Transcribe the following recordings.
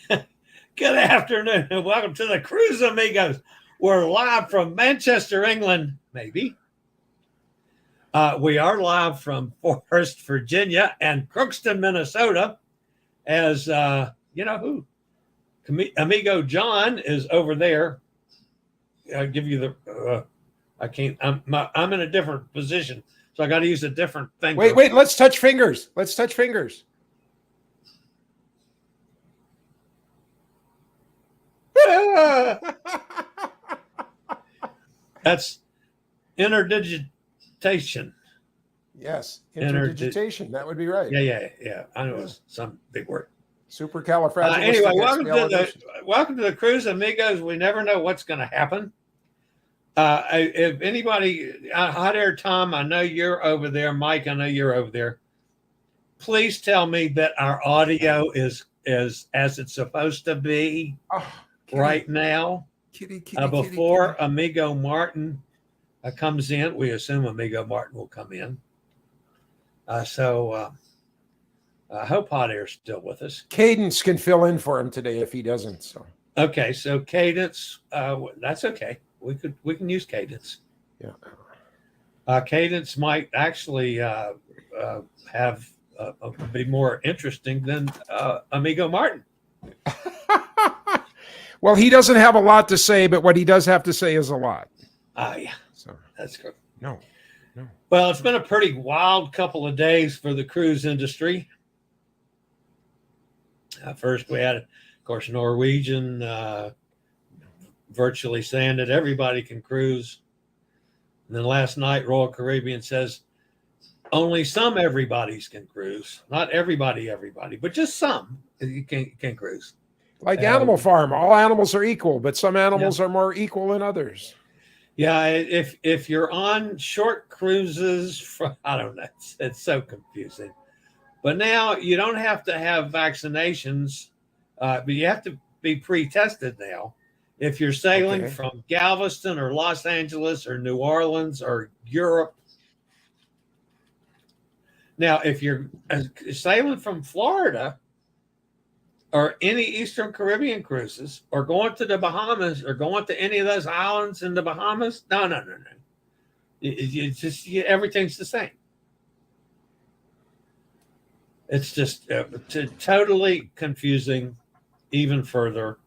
Good afternoon and welcome to the Cruise Amigos. We're live from Manchester, England, maybe. We are live from Forest, Virginia and Crookston, Minnesota. As you know who? Amigo John is over there. I'll give you the, I can't, I'm in a different position. So I got to use a different finger. Wait, let's touch fingers. Let's touch fingers. That's interdigitation. Yes, interdigitation. That would be right. Yeah. I know it's some big word. Supercalifragilistic. Anyway, welcome to the Cruise Amigos. We never know what's going to happen. If anybody, Hot Air Tom, I know you're over there. Mike, I know you're over there. Please tell me that our audio is as it's supposed to be right now. Before Amigo Martin comes in, we assume Amigo Martin will come in. So I hope Hot Air's still with us. Cadence can fill in for him today if he doesn't. So okay, so Cadence, that's okay. We can use Cadence. Yeah. Cadence might actually have be more interesting than Amigo Martin. Well, he doesn't have a lot to say, but what he does have to say is a lot. Yeah. So that's good. No. Well, it's been a pretty wild couple of days for the cruise industry. First, we had, of course, Norwegian virtually saying that everybody can cruise. And then last night, Royal Caribbean says only some everybody's can cruise. Not everybody, but just some you can cruise. Like Animal Farm, all animals are equal, but some animals are more equal than others. Yeah, if you're on short cruises, I don't know, it's so confusing. But now you don't have to have vaccinations, but you have to be pre-tested now. If you're sailing from Galveston or Los Angeles or New Orleans or Europe. Now, if you're sailing from Florida or any Eastern Caribbean cruises or going to the Bahamas or going to any of those islands in the Bahamas, no. It's just everything's the same. It's just totally confusing even further.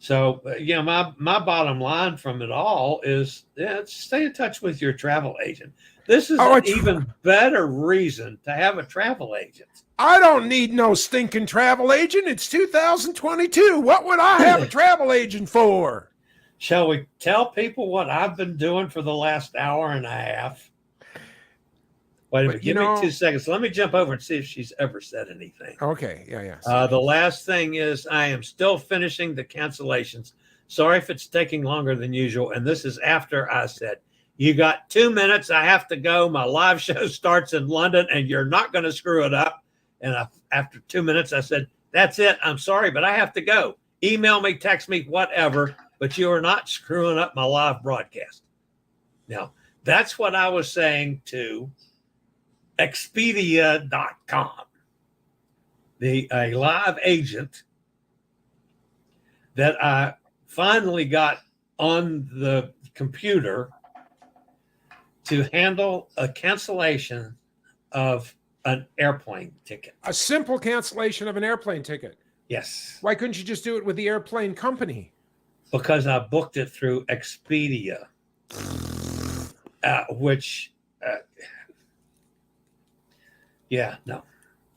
So, my bottom line from it all is stay in touch with your travel agent. This is an even better reason to have a travel agent. I don't need no stinking travel agent. It's 2022. What would I have a travel agent for? Shall we tell people what I've been doing for the last hour and a half? Wait a minute. Give me 2 seconds. Let me jump over and see if she's ever said anything. Okay. Yeah. The last thing is I am still finishing the cancellations. Sorry if it's taking longer than usual. And this is after I said, you got 2 minutes. I have to go. My live show starts in London and you're not going to screw it up. And after 2 minutes, I said, that's it. I'm sorry, but I have to go. Email me, text me, whatever. But you are not screwing up my live broadcast. Now, that's what I was saying to Expedia.com, a live agent that I finally got on the computer to handle a cancellation of an airplane ticket. A simple cancellation of an airplane ticket. Yes. Why couldn't you just do it with the airplane company? Because I booked it through Expedia, which... no,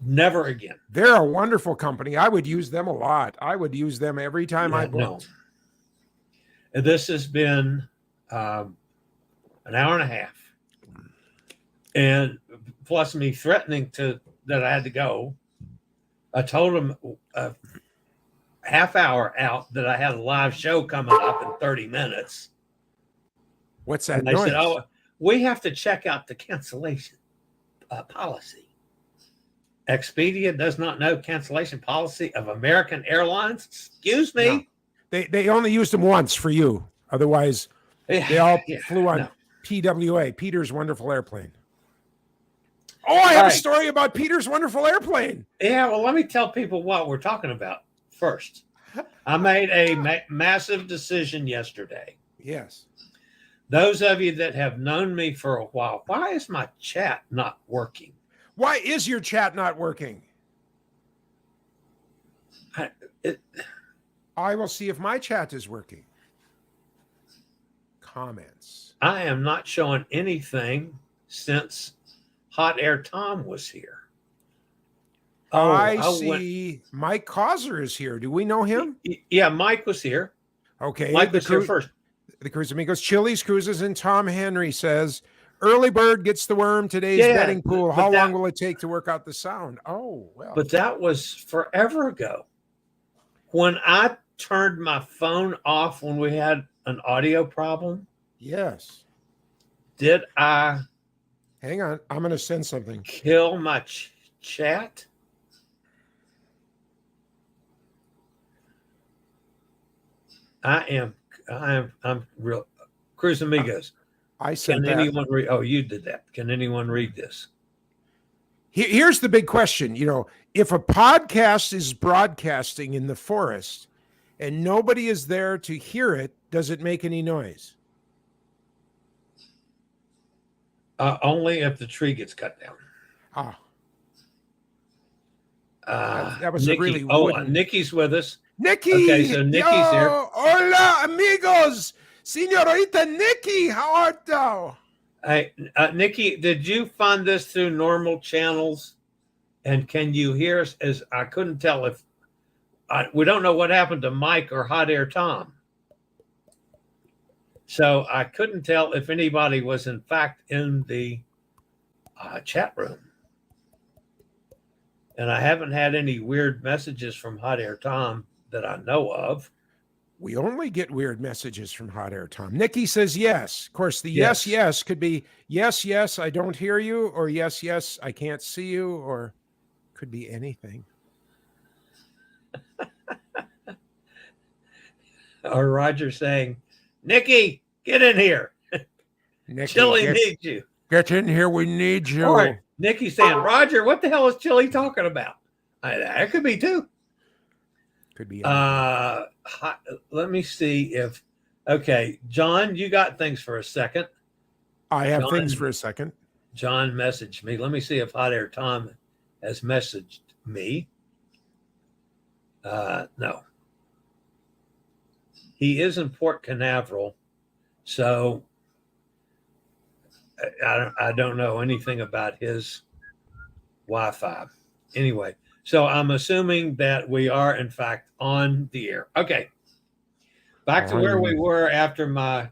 never again. They're a wonderful company. I would use them a lot. I would use them every time I booked. No. This has been an hour and a half. And plus me threatening that I had to go. I told them a half hour out that I had a live show coming up in 30 minutes. What's that and they said, we have to check out the cancellation policy. Expedia does not know cancellation policy of American Airlines. Excuse me. No. They only used them once for you. Otherwise, they all flew on PWA, Peter's Wonderful Airplane. Oh, I have a story about Peter's Wonderful Airplane. Yeah, well, let me tell people what we're talking about First, I made a massive decision yesterday. Yes. Those of you that have known me for a while, why is my chat not working? Why is your chat not working? I will see if my chat is working. Comments. I am not showing anything since Hot Air Tom was here. Oh, I see. Mike Causer is here. Do we know him? Yeah, Mike was here. Okay. Mike was here first. The Cruise Amigos, Chillie's Cruises, and Tom Henry says, early bird gets the worm. Today's betting pool. How long will it take to work out the sound? Oh, well. But that was forever ago. When I turned my phone off when we had an audio problem. Yes. Did I? Hang on. I'm going to send something. Kill my chat? I'm real. Cruise Amigos. I said Can that. anyone read? Oh, you did that. Can anyone read this? Here's the big question. You know, if a podcast is broadcasting in the forest and nobody is there to hear it, does it make any noise? Only if the tree gets cut down. That was Nikki, a really Nikki's with us. Nikki. Okay, so Nikki's here. Hola, amigos. Senorita Nikki, how art thou? Hey, Nikki, did you find this through normal channels? And can you hear us? As I couldn't tell if we don't know what happened to Mike or Hot Air Tom. So I couldn't tell if anybody was in fact in the chat room. And I haven't had any weird messages from Hot Air Tom that I know of. We only get weird messages from Hot Air Tom. Nikki says yes. Of course, the yes could be yes, I don't hear you, or yes, I can't see you, or could be anything. Or Roger saying, Nikki, get in here. Nikki, Chillie needs you. Get in here. We need you. All right. Nikki saying, Roger, what the hell is Chillie talking about? That could be too. Could be. Let me see if. Okay, John, you got things for a second. I have things for a second. John messaged me. Let me see if Hot Air Tom has messaged me. No. He is in Port Canaveral, so I don't know anything about his Wi-Fi. Anyway, so I'm assuming that we are in fact on the air. Okay. Back to where we were after I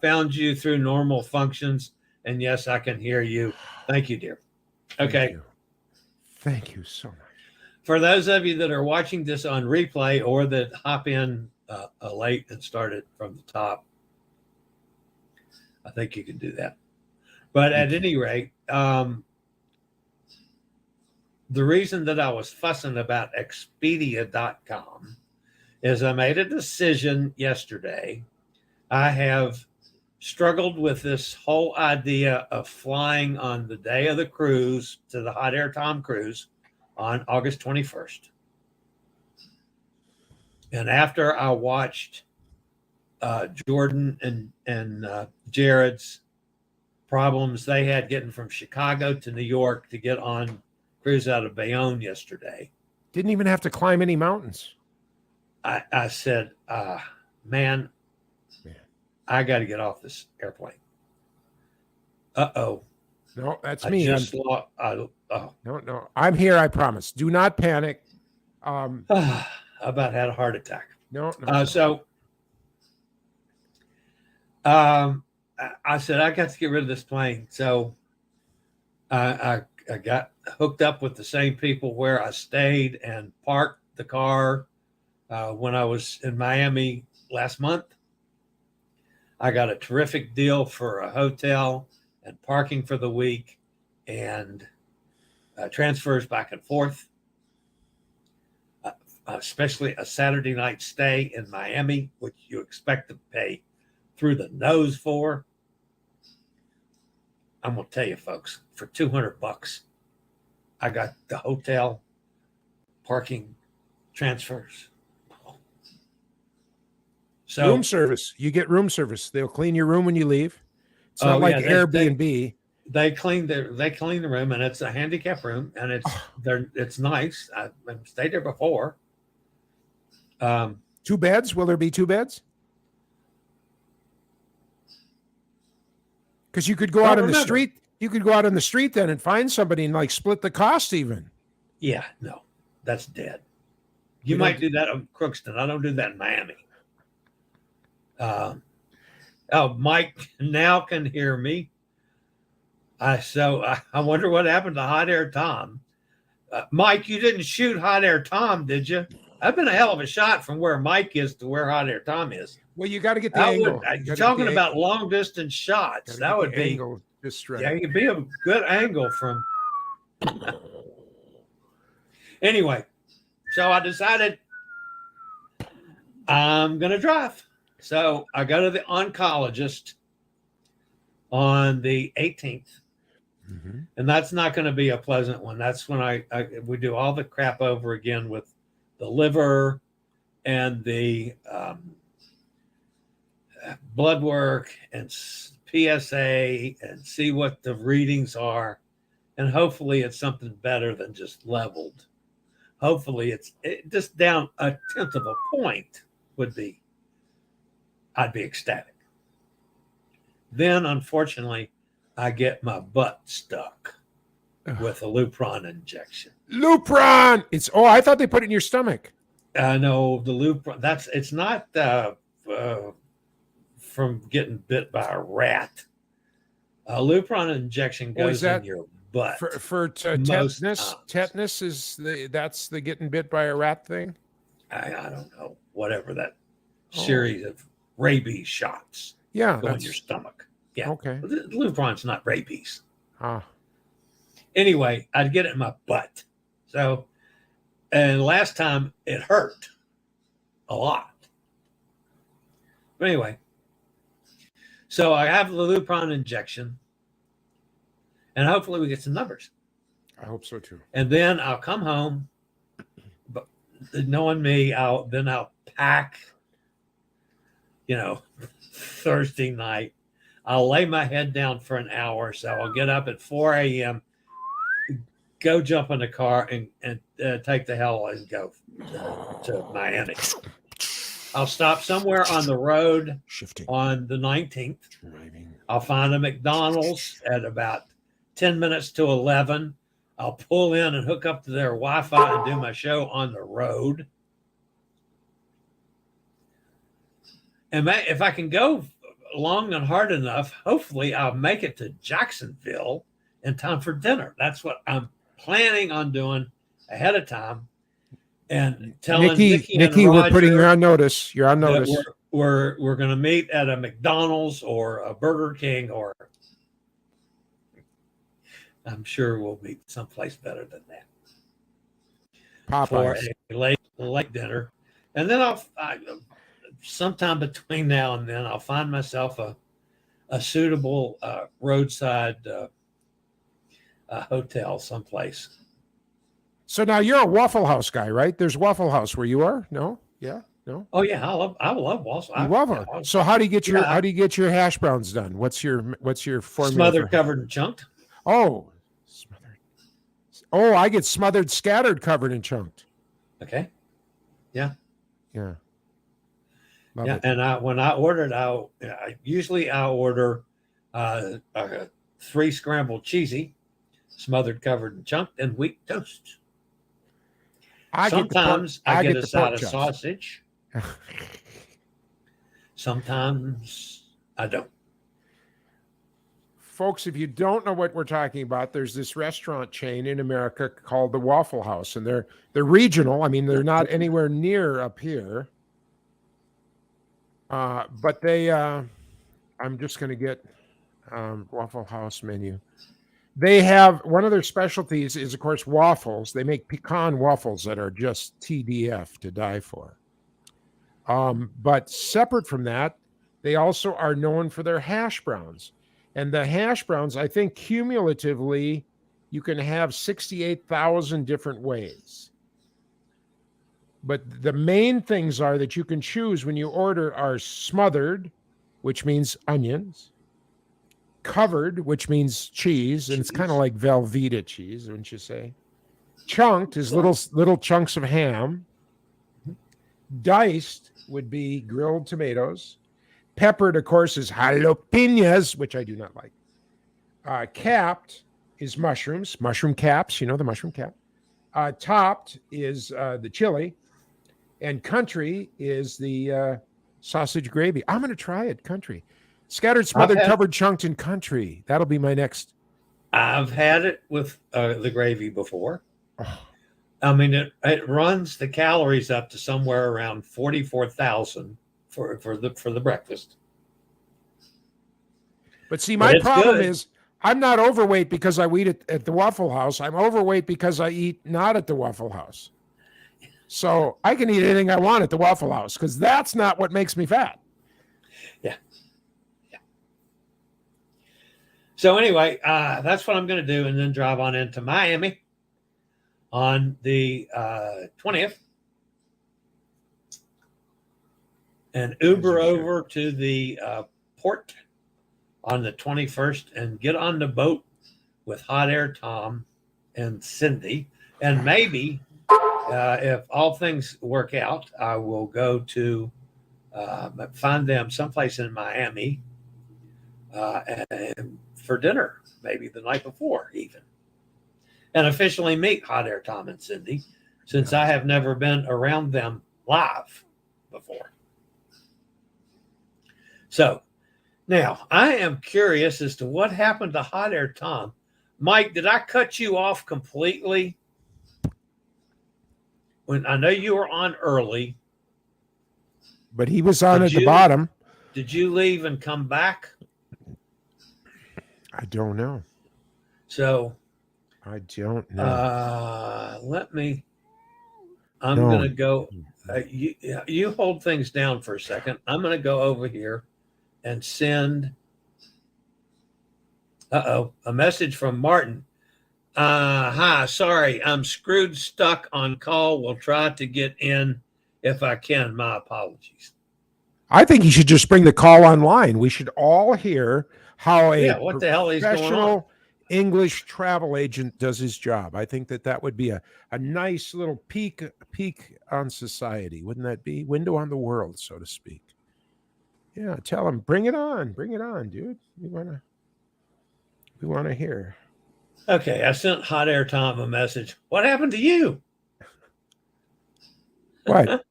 found you through normal functions, and yes, I can hear you. Thank you, dear. Okay. Thank you so much. For those of you that are watching this on replay or that hop in late and start it from the top, I think you can do that. But at any rate, the reason that I was fussing about Expedia.com is I made a decision yesterday. I have struggled with this whole idea of flying on the day of the cruise to the Hot Air Tom cruise on August 21st. And after I watched Jordan and Jared's problems they had getting from Chicago to New York to get on cruise out of Bayonne yesterday. Didn't even have to climb any mountains. I said, man, I got to get off this airplane. Uh-oh. No, that's me. No. I'm here, I promise. Do not panic. I about had a heart attack. No. I said, I got to get rid of this plane. So I got hooked up with the same people where I stayed and parked the car when I was in Miami last month. I got a terrific deal for a hotel and parking for the week and transfers back and forth, especially a Saturday night stay in Miami, which you expect to pay through the nose for. I'm going to tell you, folks, for $200, I got the hotel, parking, transfers. So Room service. You get room service. They'll clean your room when you leave. It's not like Airbnb. They clean the room, and it's a handicap room, and it's nice. I've stayed there before. 2 beds? Will there be 2 beds? Because you could go out on the street. You could go out on the street then and find somebody and like split the cost even. Yeah, no, that's dead. You might do that in Crookston. I don't do that in Miami. Mike now can hear me. So I wonder what happened to Hot Air Tom. Mike, you didn't shoot Hot Air Tom, did you? I've been a hell of a shot from where Mike is to where Hot Air Tom is. Well, you got to get the angle. You're talking about long distance shots. That would be just right. Yeah, it'd be a good angle from. Anyway, so I decided I'm gonna drive. So I go to the oncologist on the 18th. Mm-hmm. And that's not going to be a pleasant one. That's when we do all the crap over again with the liver and the blood work and PSA and see what the readings are. And hopefully it's something better than just leveled. Hopefully it's just down a tenth of a point I'd be ecstatic. Then, unfortunately, I get my butt stuck with a Lupron injection. Lupron! I thought they put it in your stomach. No, the Lupron, it's not from getting bit by a rat. A Lupron injection goes in your butt. For tetanus? Tetanus that's the getting bit by a rat thing? I don't know. Whatever that series of rabies shots go in your stomach. Yeah. Okay. The Lupron's not rabies. Ah. Anyway, I'd get it in my butt. So, and last time it hurt a lot. But anyway, so I have the Lupron injection, and hopefully we get some numbers. I hope so too. And then I'll come home, but knowing me, I'll pack, Thursday night. I'll lay my head down for an hour. So I'll get up at 4 a.m., go jump in the car and take the hell and go to Miami. I'll stop somewhere on the road on the 19th. I'll find a McDonald's at about 10 minutes to 11. I'll pull in and hook up to their Wi-Fi and do my show on the road. And if I can go long and hard enough, hopefully I'll make it to Jacksonville in time for dinner. That's what I'm planning on doing ahead of time. And telling Nikki and Roger, we're putting you on notice. You're on notice. We're going to meet at a McDonald's or a Burger King, or I'm sure we'll meet someplace better than that. Popeyes. For a late dinner. And then sometime between now and then, I'll find myself a suitable roadside hotel someplace. So now you're a Waffle House guy, right? There's Waffle House where you are? No? Yeah? No? Oh yeah, I love Waffle. You love them. So how do you get your hash browns done? What's your formula? Smothered, covered, and chunked. Oh, smothered. Oh, I get smothered, scattered, covered, and chunked. Okay. Yeah. Yeah. Love it. And when I ordered, I'll order 3 scrambled cheesy, smothered, covered, and chunked, and wheat toast. Sometimes I get a side of sausage. Sometimes I don't. Folks, if you don't know what we're talking about, there's this restaurant chain in America called the Waffle House, and they're regional. I mean, they're not anywhere near up here. But they, I'm just going to get Waffle House menu. They have, one of their specialties is, of course, waffles. They make pecan waffles that are just TDF to die for. But separate from that, they also are known for their hash browns. And the hash browns, I think cumulatively, you can have 68,000 different ways. But the main things are that you can choose when you order are smothered, which means onions, covered, which means cheese, and it's kind of like Velveeta cheese, wouldn't you say? Chunked is little chunks of ham. Diced would be grilled tomatoes. Peppered, of course, is jalapenos, which I do not like. Capped is mushrooms, mushroom caps, the mushroom cap. Topped is the chili. And country is the sausage gravy. I'm going to try it, country. Scattered, smothered, covered, chunked, and country. That'll be my next. I've had it with the gravy before. Oh. I mean, it runs the calories up to somewhere around 44,000 for the breakfast. But see, my problem is I'm not overweight because I eat at the Waffle House. I'm overweight because I eat not at the Waffle House. So I can eat anything I want at the Waffle House because that's not what makes me fat. Yeah. So anyway, that's what I'm going to do, and then drive on into Miami on the 20th and Uber over to the port on the 21st and get on the boat with Hot Air Tom and Cindy. And maybe if all things work out, I will go to find them someplace in Miami and for dinner, maybe the night before even, and officially meet Hot Air Tom and Cindy, since I have never been around them live before. So now I am curious as to what happened to Hot Air Tom. Mike, did I cut you off completely? When I know you were on early, but he was on at the bottom. Did you leave and come back? I don't know. So I don't know. I'm going to go. You hold things down for a second. I'm going to go over here and send a message from Martin. Hi, sorry, I'm screwed, stuck on call. We'll try to get in if I can. My apologies. I think you should just bring the call online. We should all hear how what the hell is going on? Professional English travel agent does his job. I think that would be a nice little peek on society. Wouldn't that be? Window on the world, so to speak. Yeah, tell him, bring it on, dude. We want to hear. Okay, I sent Hot Air Tom a message. What happened to you? What?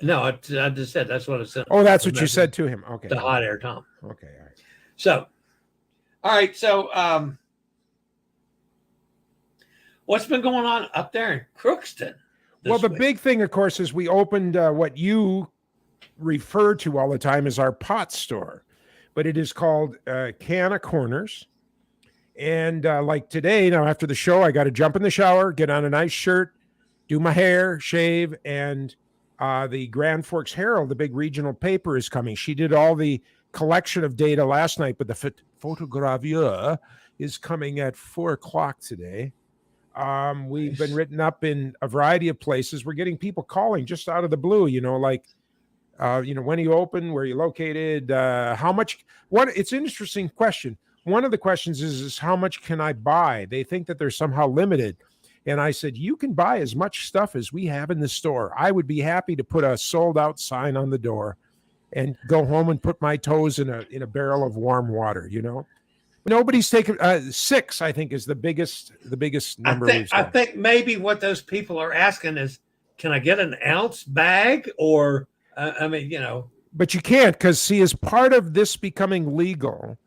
No, I just said that's what I sent. Oh, that's what you said to him. Okay. To Hot Air Tom. Okay, all right. So, what's been going on up there in Crookston? Well, the big thing, of course, is we opened what you refer to all the time as our pot store, but it is called Can of Corners. And like today, now after the show, I got to jump in the shower, get on a nice shirt, do my hair, shave, and the Grand Forks Herald, the big regional paper, is coming. She did all the collection of data last night, but the photogravure is coming at 4:00 today. We've been written up in a variety of places. We're getting people calling just out of the blue, when are you open, where are you located, how much, it's an interesting question. One of the questions is how much can I buy? They think that they're somehow limited. And I said, you can buy as much stuff as we have in the store. I would be happy to put a sold out sign on the door and go home and put my toes in a barrel of warm water, Nobody's taken 6, I think, is the biggest number. I think maybe what those people are asking is, can I get an ounce bag? Or, But you can't, because, see, as part of this becoming legal,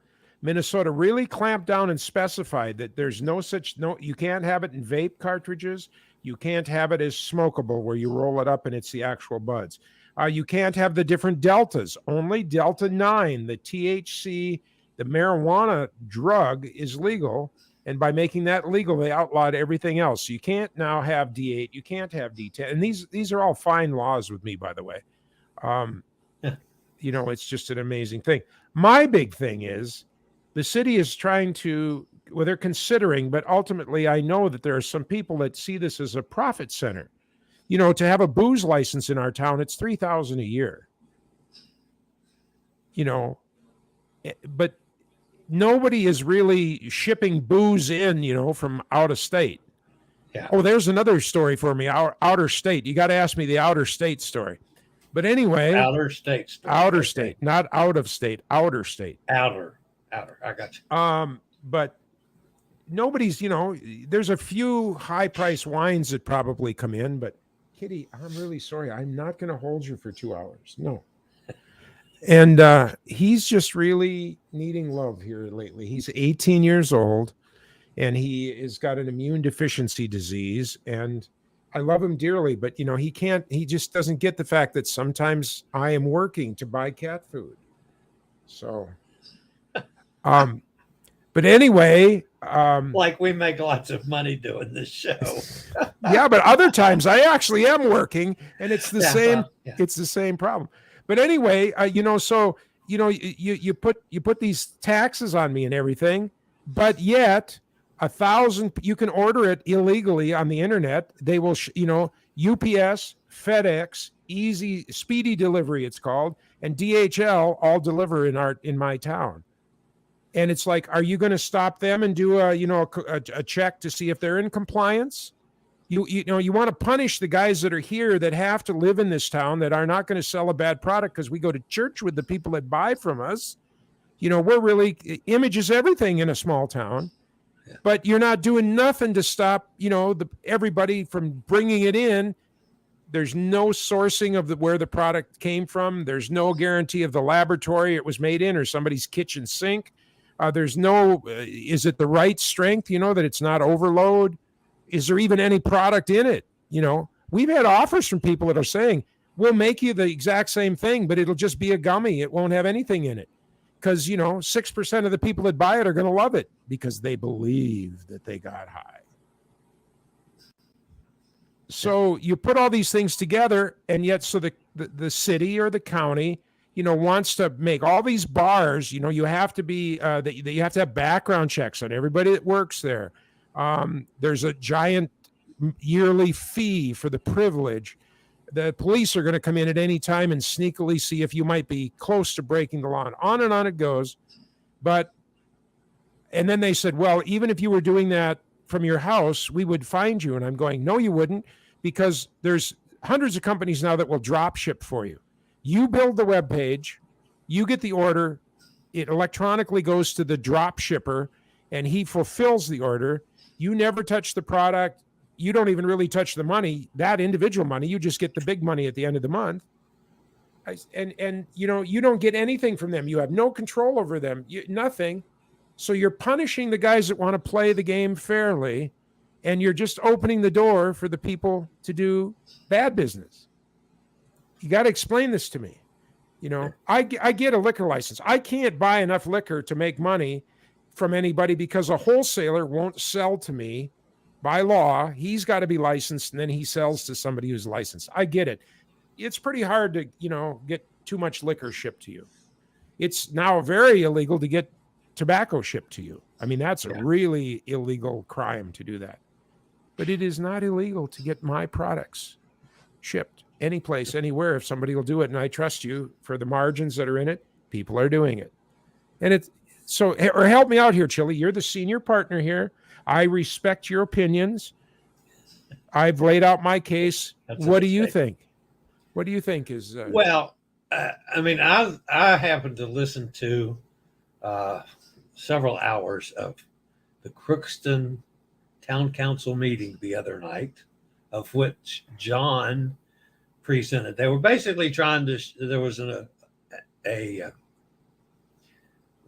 Minnesota really clamped down and specified that there's you can't have it in vape cartridges. You can't have it as smokable where you roll it up and it's the actual buds. You can't have the different deltas. Only Delta 9, the THC, the marijuana drug, is legal. And by making that legal, they outlawed everything else. So you can't now have D8. You can't have D10. And these are all fine laws with me, by the way. It's just an amazing thing. My big thing is, the city is trying to, they're considering, but ultimately I know that there are some people that see this as a profit center. you know, to have a booze license in our town, it's $3,000 a year. You know, but nobody is really shipping booze in, you know, from out of state. Yeah. Oh, there's another story for me. Our outer state. You got to ask me the outer state story. But anyway, Outer state story. Outer state, not out of state, outer state. Outer. I got you. But nobody's, you know, there's a few high price wines that probably come in, but Kitty, I'm really sorry. I'm not going to hold you for 2 hours. No. And he's just really needing love here lately. He's 18 years old and he has got an immune deficiency disease. And I love him dearly, but you know, he just doesn't get the fact that sometimes I am working to buy cat food. So, but anyway, like we make lots of money doing this show. Yeah, but other times I actually am working and it's the same. Well, yeah. It's the same problem. But anyway, you know, so, you know, you put these taxes on me and everything, but yet 1,000, you can order it illegally on the internet. They will, you know, UPS, FedEx, speedy delivery, it's called, and DHL all deliver in my town. And it's like, are you going to stop them and do a check to see if they're in compliance? You know, you want to punish the guys that are here that have to live in this town that are not going to sell a bad product because we go to church with the people that buy from us. You know, we're really, image is everything in a small town. Yeah. But you're not doing nothing to stop, you know, everybody from bringing it in. There's no sourcing of where the product came from. There's no guarantee of the laboratory it was made in or somebody's kitchen sink. There's no, is it the right strength, you know, that it's not overload? Is there even any product in it? You know, we've had offers from people that are saying, we'll make you the exact same thing, but it'll just be a gummy. It won't have anything in it. Because, you know, 6% of the people that buy it are going to love it because they believe that they got high. So you put all these things together, and yet so the city or the county, you know, wants to make all these bars, you know, you have to be, you have to have background checks on everybody that works there. There's a giant yearly fee for the privilege. The police are going to come in at any time and sneakily see if you might be close to breaking the law. And on it goes. And then they said, well, even if you were doing that from your house, we would find you. And I'm going, no, you wouldn't, because there's hundreds of companies now that will drop ship for you. You build the web page, you get the order, it electronically goes to the drop shipper, and he fulfills the order. You never touch the product. You don't even really touch the money, that individual money. You just get the big money at the end of the month. And you know, you don't get anything from them. You have no control over them, nothing. So you're punishing the guys that want to play the game fairly, and you're just opening the door for the people to do bad business. You got to explain this to me. You know, I get a liquor license. I can't buy enough liquor to make money from anybody because a wholesaler won't sell to me. By law, he's got to be licensed, and then he sells to somebody who's licensed. I get it. It's pretty hard to, you know, get too much liquor shipped to you. It's now very illegal to get tobacco shipped to you. I mean, that's a really illegal crime to do that. But it is not illegal to get my products shipped any place, anywhere, if somebody will do it. And I trust you for the margins that are in it. People are doing it. And it's so, or help me out here, Chillie. You're the senior partner here. I respect your opinions. I've laid out my case. What do you think? What do you think is? Well, I mean, I happened to listen to several hours of the Crookston Town Council meeting the other night, of which John presented. They were basically trying to. There was a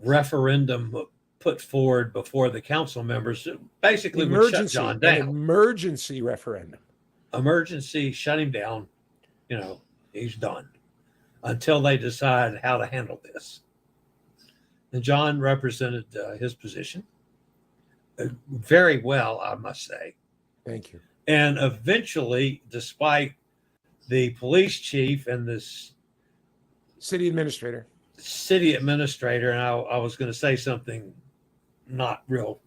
referendum put forward before the council members, basically would shut John down. An emergency referendum. Emergency, shut him down. You know, he's done until they decide how to handle this. And John represented his position very well, I must say. Thank you. And eventually, despite the police chief and this city administrator, and I was going to say something not real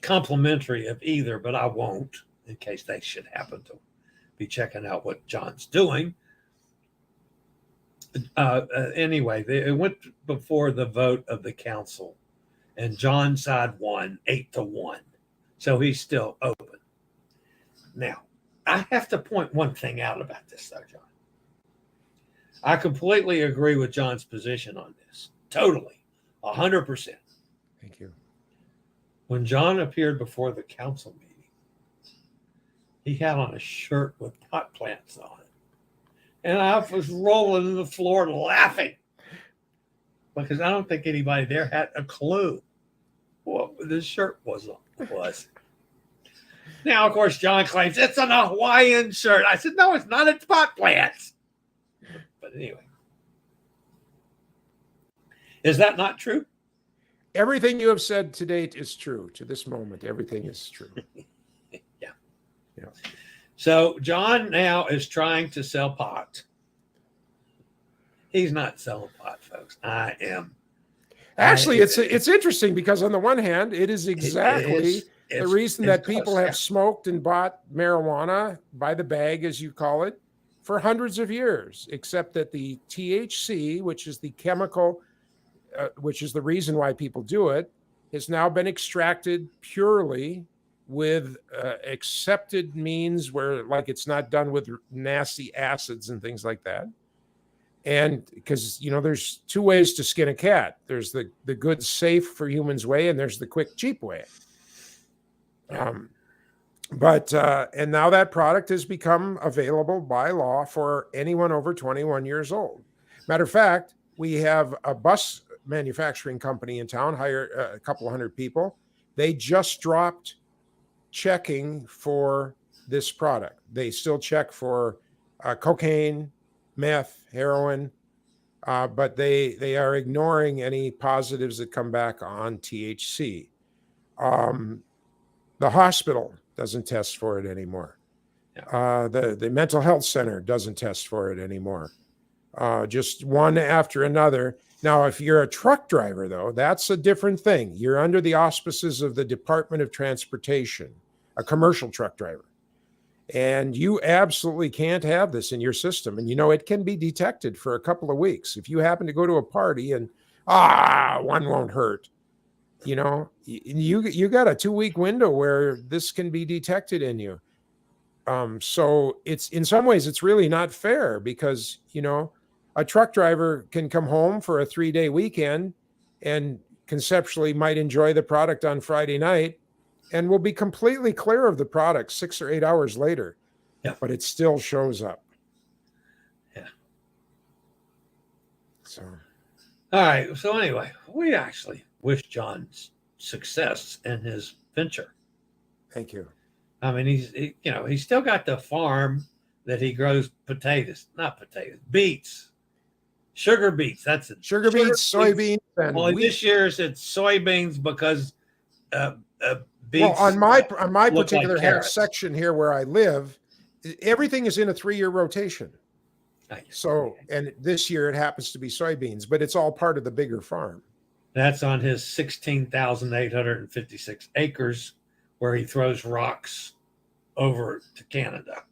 complimentary of either, but I won't in case they should happen to be checking out what John's doing. Anyway, it went before the vote of the council, and John's side won 8-1. So he's still open. Now, I have to point one thing out about this, though, John. I completely agree with John's position on this. Totally. 100%. Thank you. When John appeared before the council meeting, he had on a shirt with pot plants on it. And I was rolling on the floor laughing because I don't think anybody there had a clue what this shirt was. Now, of course, John claims it's an Hawaiian shirt. I said, no, it's not. It's pot plants. But anyway, is that not true? Everything you have said to date is true. To this moment, everything is true. Yeah. So John now is trying to sell pot. He's not selling pot, folks. I am. Actually, it's interesting because on the one hand, it is exactly the reason that people have smoked and bought marijuana by the bag, as you call it, for hundreds of years, except that the THC, which is the chemical, which is the reason why people do it, has now been extracted purely with accepted means where, like, it's not done with nasty acids and things like that. And because, there's two ways to skin a cat. There's the good, safe for humans way, and there's the quick, cheap way. And now that product has become available by law for anyone over 21 years old. Matter of fact, we have a bus manufacturing company in town, hire a couple hundred people. They just dropped checking for this product. They still check for cocaine, meth, heroin, but they are ignoring any positives that come back on THC. The hospital doesn't test for it anymore. The mental health center doesn't test for it anymore. Just one after another. Now, if you're a truck driver, though, that's a different thing. You're under the auspices of the Department of Transportation, a commercial truck driver. And you absolutely can't have this in your system. And, it can be detected for a couple of weeks. If you happen to go to a party and, one won't hurt, you got a 2-week window where this can be detected in you. So it's, in some ways, it's really not fair because, a truck driver can come home for a 3-day weekend and conceptually might enjoy the product on Friday night and will be completely clear of the product 6 or 8 hours later. Yeah. But it still shows up. Yeah. So. All right. So anyway, we actually wish John success in his venture. Thank you. I mean, he's still got the farm that he grows beets. Sugar beets. That's it. Sugar beets, soybeans. Well, this year's it's soybeans because beets. Well, on my particular like section here where I live, everything is in a 3-year rotation. Nice. So, and this year it happens to be soybeans, but it's all part of the bigger farm. That's on his 16,856 acres where he throws rocks over to Canada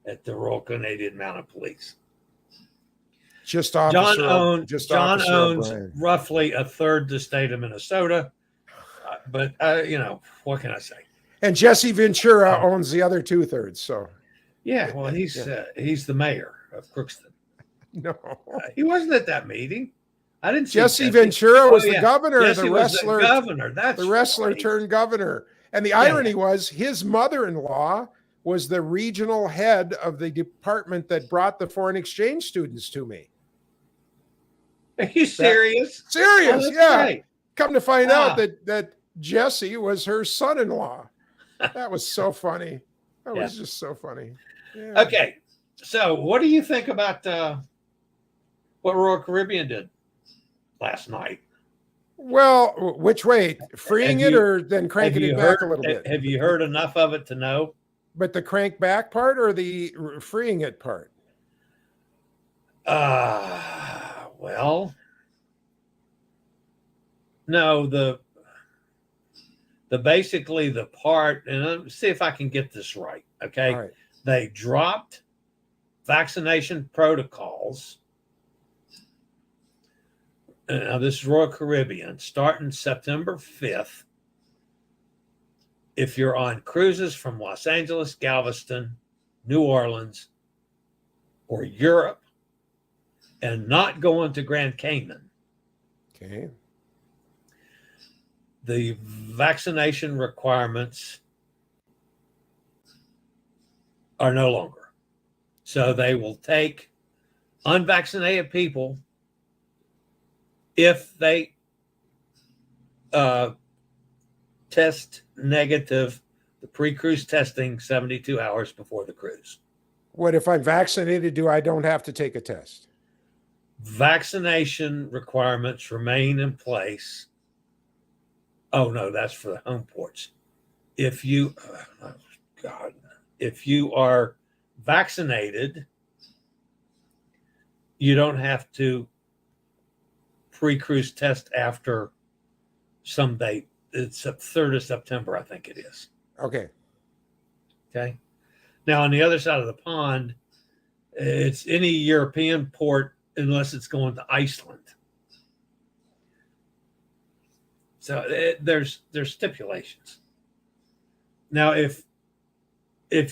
at the Royal Canadian Mounted Police. John owns roughly a third the state of Minnesota, but what can I say? And Jesse Ventura owns the other 2/3. So, well, he's the mayor of Crookston. No, he wasn't at that meeting. I didn't see Jesse Ventura was the governor. Jesse the wrestler, was the governor. That's the wrestler right. Turned governor. And the irony was his mother-in-law was the regional head of the department that brought the foreign exchange students to me. Are you serious? Serious, yeah. Right. Come to find out that Jesse was her son-in-law. That was so funny. That was just so funny. Yeah. Okay, so what do you think about what Royal Caribbean did last night? Well, which way? Freeing it or then cranking it back a little bit? Have you heard enough of it to know? But the crank back part or the freeing it part? Well, no, the basically the part, and let's see if I can get this right. Okay. All right. They dropped vaccination protocols. Now, this is Royal Caribbean, starting September 5th. If you're on cruises from Los Angeles, Galveston, New Orleans, or Europe, and not going to Grand Cayman, Okay. the vaccination requirements are no longer. So they will take unvaccinated people if they test negative, the pre-cruise testing 72 hours before the cruise. What if I'm vaccinated? I don't have to take a test? Vaccination requirements remain in place. Oh no, that's for the home ports. If you, if you are vaccinated, you don't have to pre-cruise test after some date. It's the 3rd of September, I think it is. Okay. Okay. Now, on the other side of the pond, it's any European port unless it's going to Iceland. So there's stipulations. Now, if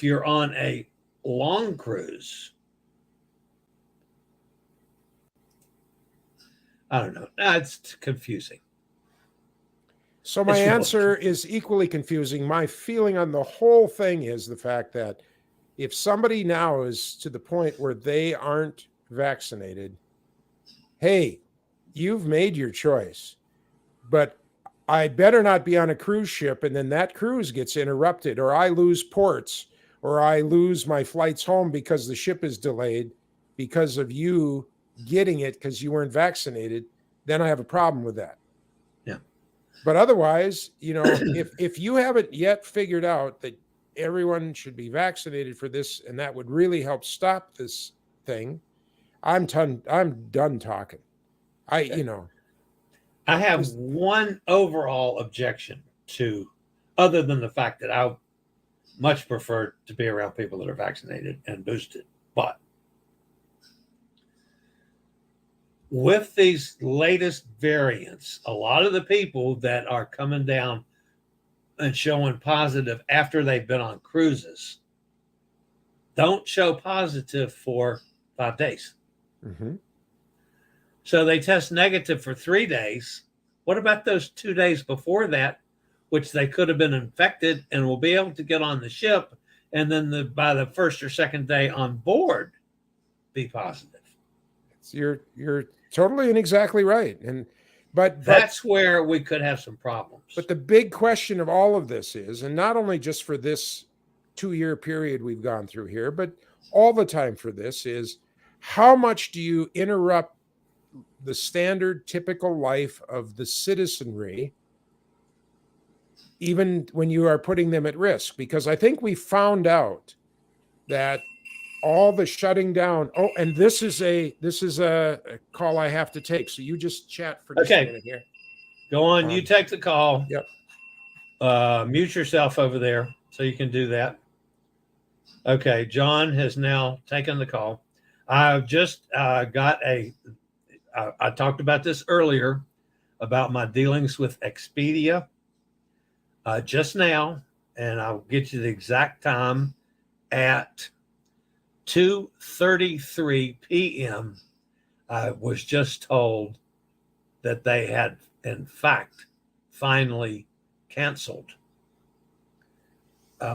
you're on a long cruise, I don't know. It's confusing. So my answer is equally confusing. My feeling on the whole thing is the fact that if somebody now is to the point where they aren't vaccinated, hey, you've made your choice, but I better not be on a cruise ship and then that cruise gets interrupted, or I lose ports, or I lose my flights home because the ship is delayed because of you getting it because you weren't vaccinated, then I have a problem with that. Yeah. But otherwise, if you haven't yet figured out that everyone should be vaccinated for this, and that would really help stop this thing, I'm done talking. I have one overall objection to, other than the fact that I much prefer to be around people that are vaccinated and boosted. But with these latest variants, a lot of the people that are coming down and showing positive after they've been on cruises don't show positive for 5 days. Mm-hmm. So they test negative for 3 days. What about those 2 days before that, which they could have been infected and will be able to get on the ship, and then by the first or second day on board, be positive? You're totally and exactly right. But that's where we could have some problems. But the big question of all of this is, and not only just for this 2-year period we've gone through here, but all the time for this, is how much do you interrupt the standard typical life of the citizenry, even when you are putting them at risk? Because I think we found out that all the shutting down. Oh, and this is a call I have to take. So you just chat for just a minute here. Go on. You take the call. Yep. Mute yourself over there so you can do that. Okay. John has now taken the call. I've just got I talked about this earlier about my dealings with Expedia just now, and I'll get you the exact time. At 2:33 p.m., I was just told that they had, in fact, finally canceled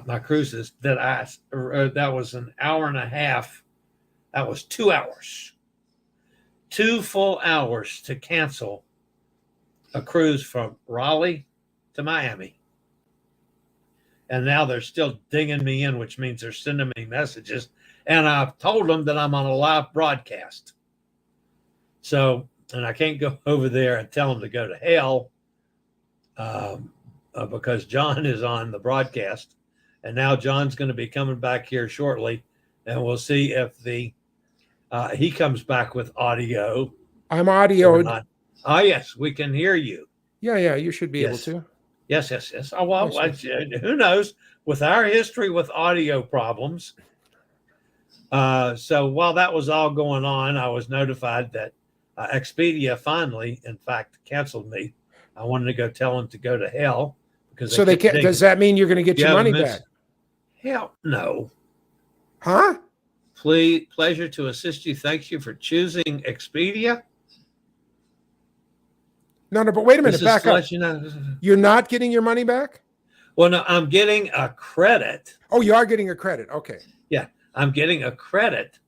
my cruises. That was an hour and a half. That was 2 hours. 2 full hours to cancel a cruise from Raleigh to Miami. And now they're still dinging me in, which means they're sending me messages. And I've told them that I'm on a live broadcast. So, and I can't go over there and tell them to go to hell because John is on the broadcast. And now John's going to be coming back here shortly. And we'll see if he comes back with audio. I'm audioed. Oh, yes, we can hear you. Yeah, you should be able to. Yes, yes, yes. Oh, well, Yes, who knows? With our history with audio problems. So while that was all going on, I was notified that Expedia finally, in fact, canceled me. I wanted to go tell them to go to hell because So they kept can't. Does that mean you're going to get you your haven't money missed. back? Hell no. Huh? Pleasure to assist you. Thank you for choosing Expedia. No, but wait a minute. This is Back to up. let you know. You're not getting your money back? Well, no, I'm getting a credit. Oh, you are getting a credit. Okay. Yeah, I'm getting a credit,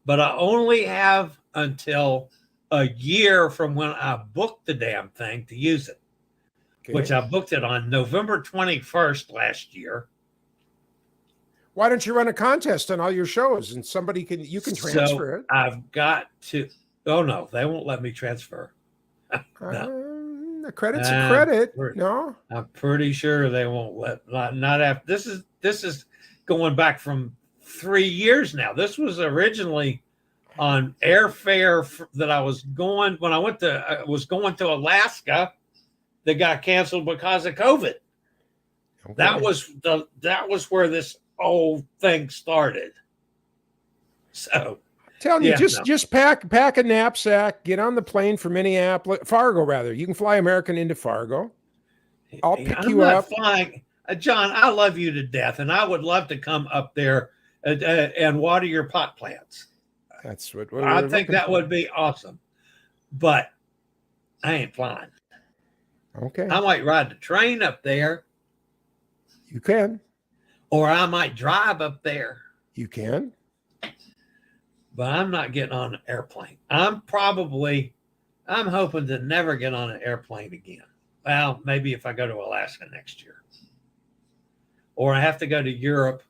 but I only have until a year from when I booked the damn thing to use it, which Okay. I booked it on November 21st last year. Why don't you run a contest on all your shows and you can transfer it? I've got to. Oh no, they won't let me transfer. No. A credit's a credit. No. I'm pretty sure they won't not after this is going back from 3 years now. This was originally on airfare that I was going when I was going to Alaska that got canceled because of COVID. Okay. That was where this whole thing started. So telling you, just pack a knapsack, get on the plane from Fargo rather. You can fly American into Fargo. I'll pick you up. Flying, John, I love you to death, and I would love to come up there and water your pot plants. That's what I think that would be awesome, but I ain't flying. Okay. I might ride the train up there. You can. Or I might drive up there. You can. But I'm not getting on an airplane. I'm hoping to never get on an airplane again. Well, maybe if I go to Alaska next year. Or I have to go to Europe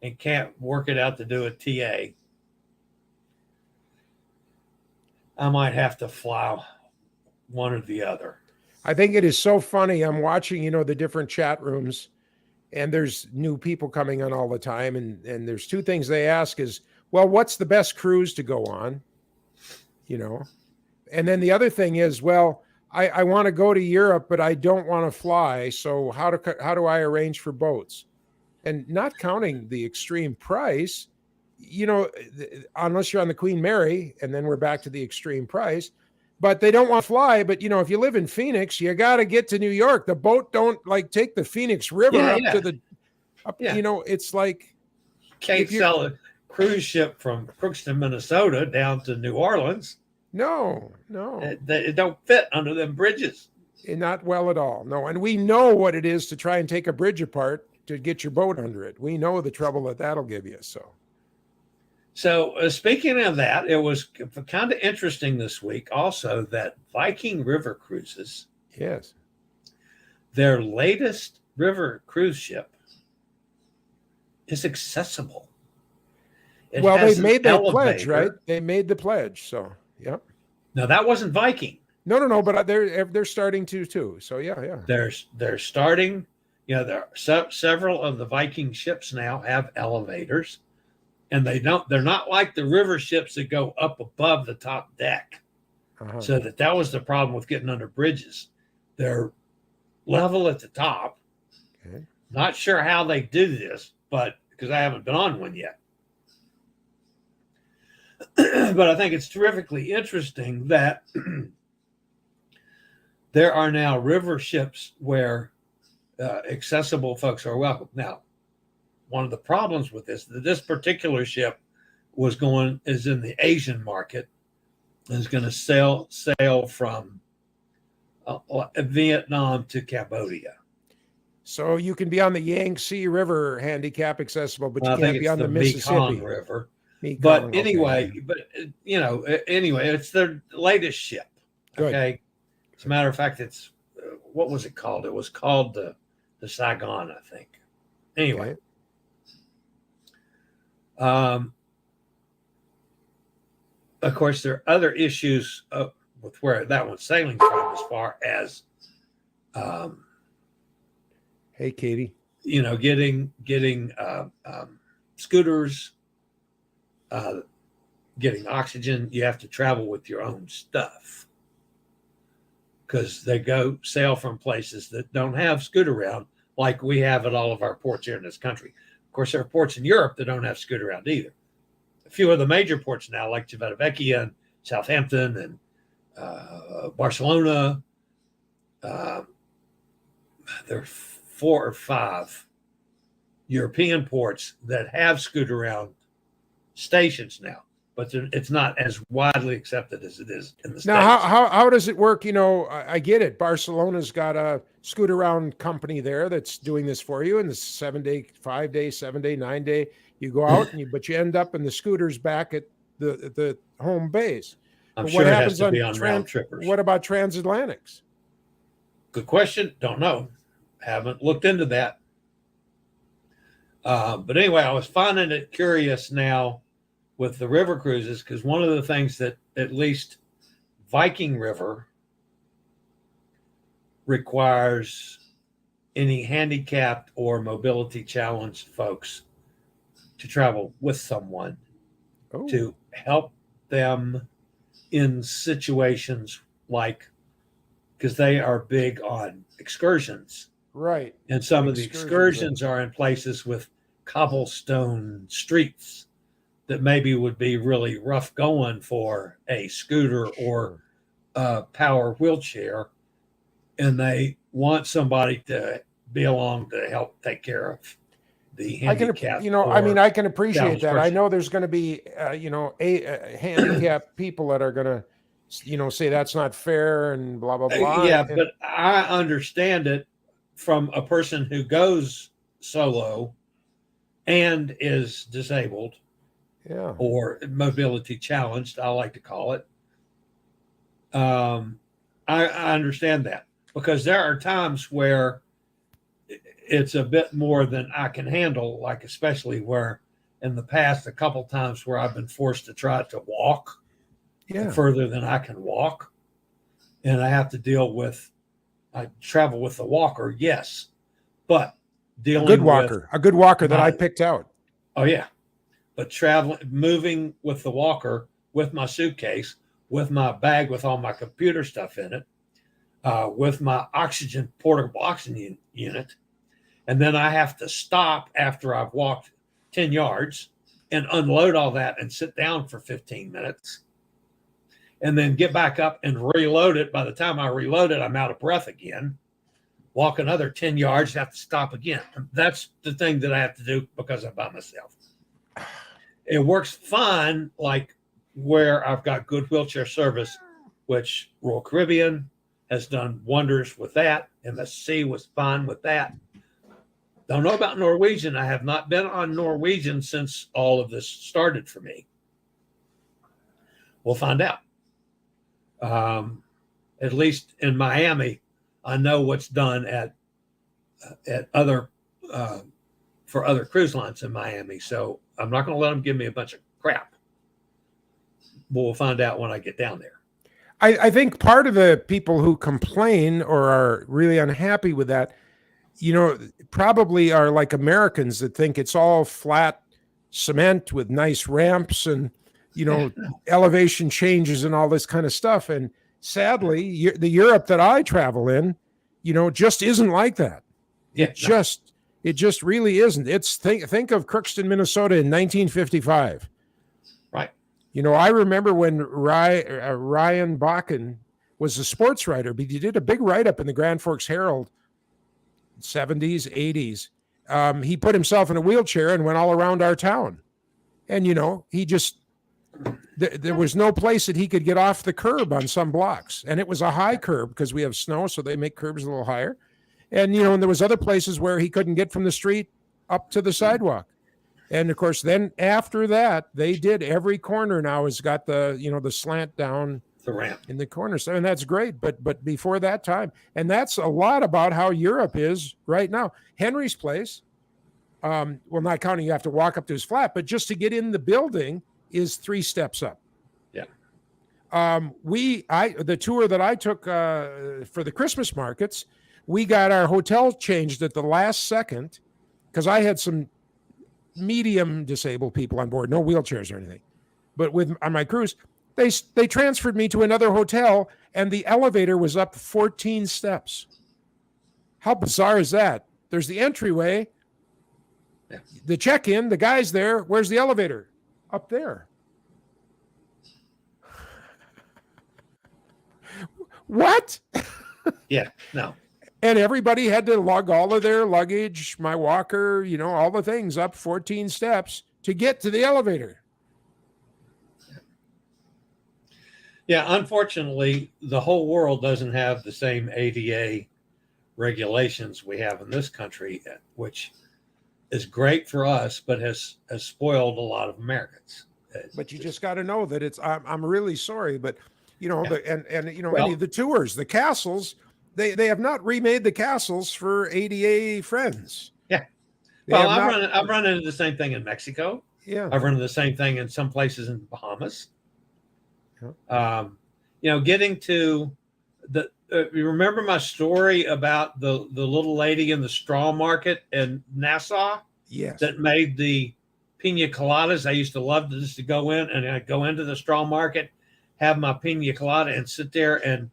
and can't work it out to do a TA. I might have to fly one or the other. I think it is so funny. I'm watching, the different chat rooms, and there's new people coming on all the time. And there's two things they ask is, well, what's the best cruise to go on? And then the other thing is, well, I want to go to Europe, but I don't want to fly. So how do I arrange for boats? And not counting the extreme price, unless you're on the Queen Mary, and then we're back to the extreme price. But they don't want to fly. But, if you live in Phoenix, you got to get to New York. The boat don't take the Phoenix River to the, it's like. Can't sell a cruise ship from Crookston, Minnesota down to New Orleans. No. It don't fit under them bridges. Not well at all. No. And we know what it is to try and take a bridge apart to get your boat under it. We know the trouble that'll give you. So speaking of that, it was kind of interesting this week also that Viking River Cruises, yes, their latest river cruise ship is accessible. They made that pledge, right? They made the pledge. So, yep. No, that wasn't Viking. No, but they're starting to too. So yeah. They're starting. There are several of the Viking ships now have elevators. And they're not like the river ships that go up above the top deck. Uh-huh. So that was the problem with getting under bridges. They're level at the top. Okay. Not sure how they do this, but because I haven't been on one yet. But I think it's terrifically interesting that there are now river ships where accessible folks are welcome. Now, one of the problems with this particular ship is in the Asian market, and is going to sail from Vietnam to Cambodia. So you can be on the Yangtze River handicap accessible, but you can't be on the Mississippi Mekong River. But anyway, it's their latest ship. Good. Okay. As a matter of fact, it's what was it called? It was called the Saigon, I think. Anyway. Okay. Of course, there are other issues with where that one's sailing from, as far as, hey, Katie, getting scooters, getting oxygen. You have to travel with your own stuff because they go sail from places that don't have scoot around like we have at all of our ports here in this country. Of course, there are ports in Europe that don't have scoot around either. A few of the major ports now, like Civitavecchia and Southampton and Barcelona, there are 4 or 5 European ports that have scoot around stations now, but it's not as widely accepted as it is in the States. Now, how does it work? I get it. Barcelona's got a scoot around company there that's doing this for you, and the 7-day, 5-day, 7-day, 9-day. You go out, but you end up in the scooters back at the home base. I'm sure it has to be on round trippers. What about transatlantics? Good question. Don't know. Haven't looked into that. But anyway, I was finding it curious now with the river cruises, because one of the things that at least Viking River requires any handicapped or mobility challenged folks to travel with someone to help them in situations like, because they are big on excursions. Right. And some of the excursions are in places with cobblestone streets that maybe would be really rough going for a scooter or a power wheelchair. And they want somebody to be along to help take care of the handicap. I can appreciate that. I know there's going to be, handicapped people that are going to, say that's not fair and blah, blah, blah. Yeah, but I understand it from a person who goes solo and is disabled or mobility challenged, I like to call it. I understand that, because there are times where it's a bit more than I can handle, like especially where in the past, a couple times where I've been forced to try to walk further than I can walk. And I have to deal with, I travel with the walker, yes, but dealing with a good walker that I picked out. Oh yeah. But moving with the walker, with my suitcase, with my bag, with all my computer stuff in it, with my portable oxygen unit. And then I have to stop after I've walked 10 yards and unload all that and sit down for 15 minutes and then get back up and reload it. By the time I reload it, I'm out of breath again. Walk another 10 yards, have to stop again. That's the thing that I have to do because I'm by myself. It works fine, like where I've got good wheelchair service, which Royal Caribbean has done wonders with that. MSC was fine with that. Don't know about Norwegian. I have not been on Norwegian since all of this started for me. We'll find out. At least in Miami, I know what's done at other for other cruise lines in Miami. So I'm not going to let them give me a bunch of crap. We'll find out when I get down there. I think part of the people who complain or are really unhappy with that, probably are like Americans that think it's all flat cement with nice ramps and, elevation changes and all this kind of stuff. And sadly, the Europe that I travel in, just isn't like that. Yeah, It just really isn't. It's think of Crookston, Minnesota in 1955. Right. I remember when Ryan Bakken was a sports writer, but he did a big write-up in the Grand Forks Herald, 70s, 80s. He put himself in a wheelchair and went all around our town. And, he just, there was no place that he could get off the curb on some blocks. And it was a high curb because we have snow, so they make curbs a little higher. And, and there was other places where he couldn't get from the street up to the sidewalk. And of course, then after that, they did every corner now has got the, the slant down the ramp in the corners. And that's great. But before that time, and that's a lot about how Europe is right now. Henry's Place, well, not counting you have to walk up to his flat, but just to get in the building is 3 steps up. Yeah. The tour that I took for the Christmas markets, we got our hotel changed at the last second because I had some medium disabled people on board, no wheelchairs or anything. But on my cruise, they transferred me to another hotel, and the elevator was up 14 steps. How bizarre is that? There's the entryway, the check-in, the guy's there. Where's the elevator? Up there. What? Yeah, no. And everybody had to lug all of their luggage, my walker, all the things up 14 steps to get to the elevator. Yeah, unfortunately, the whole world doesn't have the same ADA regulations we have in this country, which is great for us, but has spoiled a lot of Americans. But you just got to know that I'm really sorry, but Well, any of the tours, the castles, they have not remade the castles for ADA friends. Yeah. Well, I've run into the same thing in Mexico. Yeah. I've run into the same thing in some places in the Bahamas. Yeah. Getting to you remember my story about the little lady in the straw market in Nassau? Yes. That made the pina coladas. I used to love to go in, and I'd go into the straw market, have my pina colada, and sit there and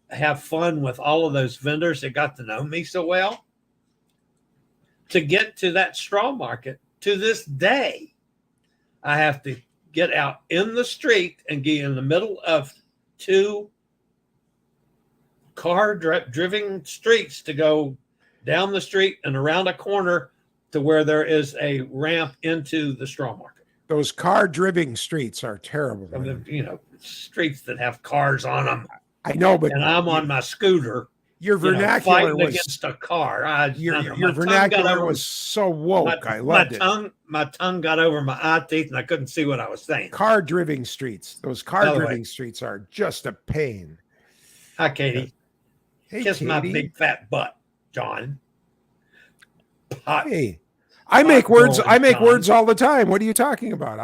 have fun with all of those vendors that got to know me so well. To get to that straw market, to this day, I have to get out in the street and get in the middle of two car-driven streets to go down the street and around a corner to where there is a ramp into the straw market. Those car-driven streets are terrible. Streets that have cars on them. I know, but I'm on my scooter. Your vernacular fighting was against a car. Your vernacular was so woke. I loved it. My tongue got over my eye teeth, and I couldn't see what I was saying. Car-driven streets. Those car-driven streets are just a pain. Hi, Katie. Hey, Kiss Katie. my big fat butt, John. Hey, I make words. I make words all the time. What are you talking about?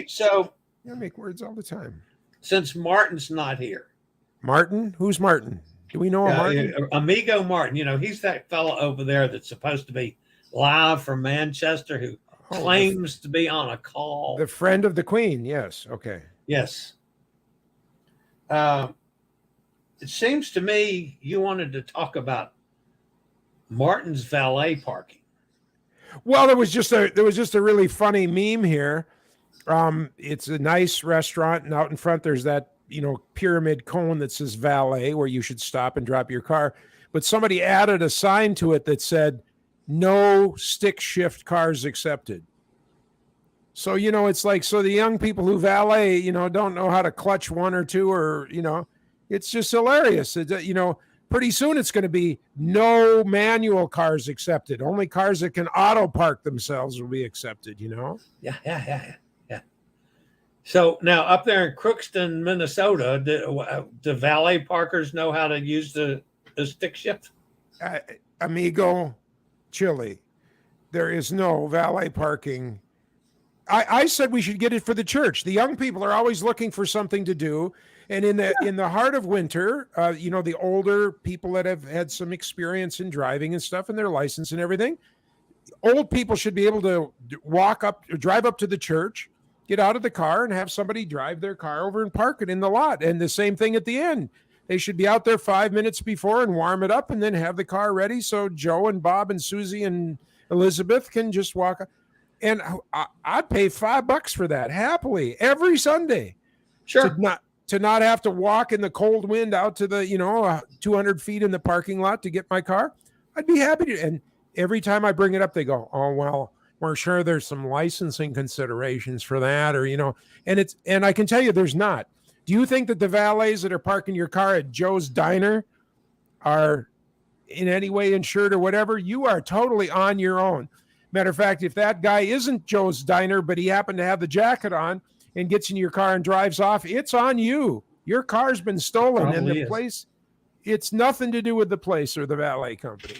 So I make words all the time. Since Martin's not here, Martin? Who's Martin? Do we know a Martin? Amigo Martin. He's that fellow over there that's supposed to be live from Manchester who claims to be on a call. The friend of the Queen. Yes. Okay. Yes. It seems to me you wanted to talk about Martin's valet parking. Well, there was just a really funny meme here. It's a nice restaurant, and out in front there's that pyramid cone that says valet, where you should stop and drop your car. But somebody added a sign to it that said, "No stick shift cars accepted." So it's like, so the young people who valet, don't know how to clutch one or two, or it's just hilarious. Pretty soon it's going to be no manual cars accepted. Only cars that can auto park themselves will be accepted, Yeah. So now up there in Crookston, Minnesota, do valet parkers know how to use the stick shift? Amigo Chillie, there is no valet parking. I said we should get it for the church. The young people are always looking for something to do. And in the heart of winter, the older people that have had some experience in driving and stuff and their license and everything, old people should be able to drive up to the church, get out of the car and have somebody drive their car over and park it in the lot. And the same thing at the end. They should be out there 5 minutes before and warm it up and then have the car ready so Joe and Bob and Susie and Elizabeth can just walk up. And I'd pay $5 for that happily every Sunday. Sure. To not have to walk in the cold wind out to the 200 feet in the parking lot to get my car. I'd be happy to. And every time I bring it up, they go, "Oh, well, we're sure there's some licensing considerations for that," or and I can tell you there's not. Do you think that the valets that are parking your car at Joe's Diner are in any way insured or whatever? You are totally on your own. Matter of fact, if that guy isn't Joe's Diner, but he happened to have the jacket on and gets in your car and drives off, it's on you. Your car's been stolen, and the place, it's nothing to do with the place or the valet company.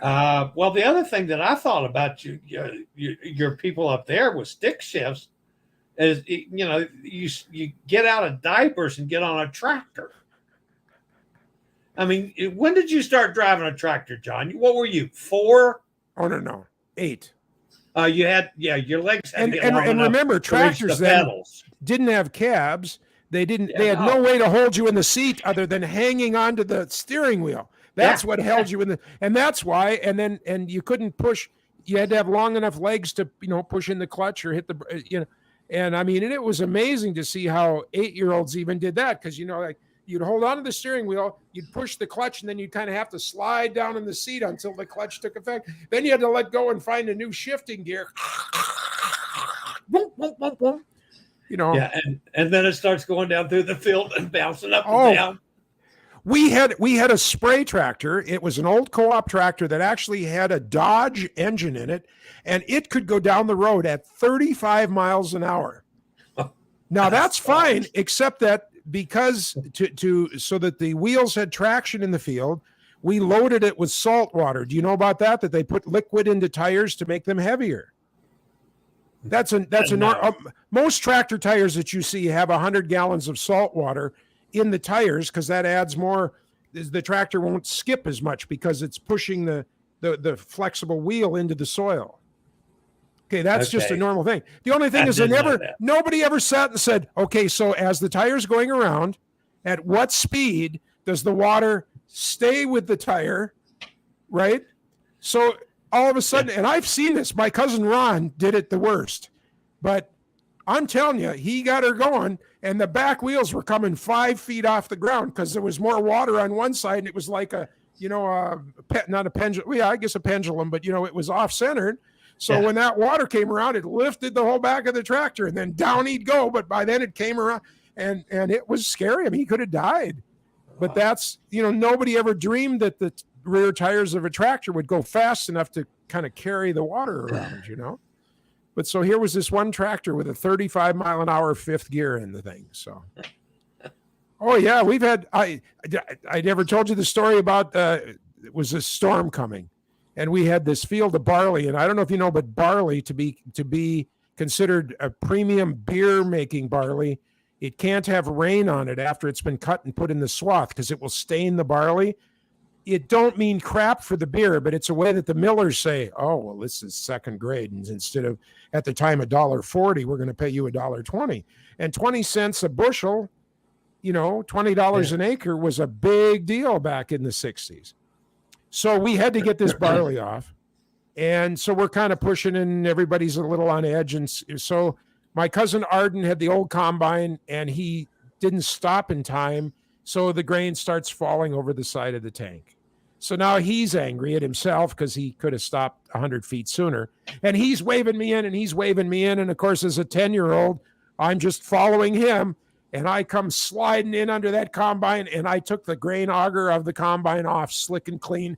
Well, the other thing that I thought about your people up there with stick shifts is, you get out of diapers and get on a tractor. I mean, when did you start driving a tractor, John? What were you, 4? Oh, no, 8. You had, your legs had and remember, tractors then didn't have cabs. They didn't. Yeah, they had no no. way to hold you in the seat other than hanging onto the steering wheel. That's what held you in the. And that's why. And you couldn't push. You had to have long enough legs to push in the clutch or hit the And I mean, and it was amazing to see how 8-year-olds even did that because like you'd hold on to the steering wheel, you'd push the clutch, and then you'd kind of have to slide down in the seat until the clutch took effect. Then you had to let go and find a new shifting gear. Boom, boom, boom, boom. Yeah, and then it starts going down through the field and bouncing up and down. We had a spray tractor. It was an old co-op tractor that actually had a Dodge engine in it, and it could go down the road at 35 miles an hour. Now that's fine, except that because so that the wheels had traction in the field, we loaded it with salt water. Do you know about that? That they put liquid into tires to make them heavier. Most tractor tires that you see have 100 gallons of salt water in the tires because that adds more. The tractor won't skip as much because it's pushing the flexible wheel into the soil. Okay, that's just a normal thing. The only thing is nobody ever sat and said, okay, so as the tire's going around, at what speed does the water stay with the tire, right? So all of a sudden, and I've seen this, my cousin Ron did it the worst, but I'm telling you, he got her going, and the back wheels were coming 5 feet off the ground because there was more water on one side, and it was like not a pendulum. Yeah, I guess a pendulum, but it was off-centered. So when that water came around, it lifted the whole back of the tractor, and then down he'd go. But by then it came around, and it was scary. I mean, he could have died. But that's, nobody ever dreamed that the rear tires of a tractor would go fast enough to kind of carry the water around, But so here was this one tractor with a 35 mile an hour fifth gear in the thing. So, oh yeah, we've had, I never told you the story about, it was a storm coming and we had this field of barley. And I don't know if you know, but barley to be considered a premium beer making barley, it can't have rain on it after it's been cut and put in the swath because it will stain the barley. It don't mean crap for the beer, but it's a way that the millers say, oh, well, this is second grade. And instead of at the time $1.40, we're going to pay you $1.20. And 20 cents a bushel, $20 an acre was a big deal back in the 60s. So we had to get this barley off. And so we're kind of pushing and everybody's a little on edge. And so my cousin Arden had the old combine and he didn't stop in time. So the grain starts falling over the side of the tank. So now he's angry at himself because he could have stopped 100 feet sooner. And he's waving me in and he's waving me in. And of course, as a 10-year-old, I'm just following him. And I come sliding in under that combine and I took the grain auger of the combine off slick and clean,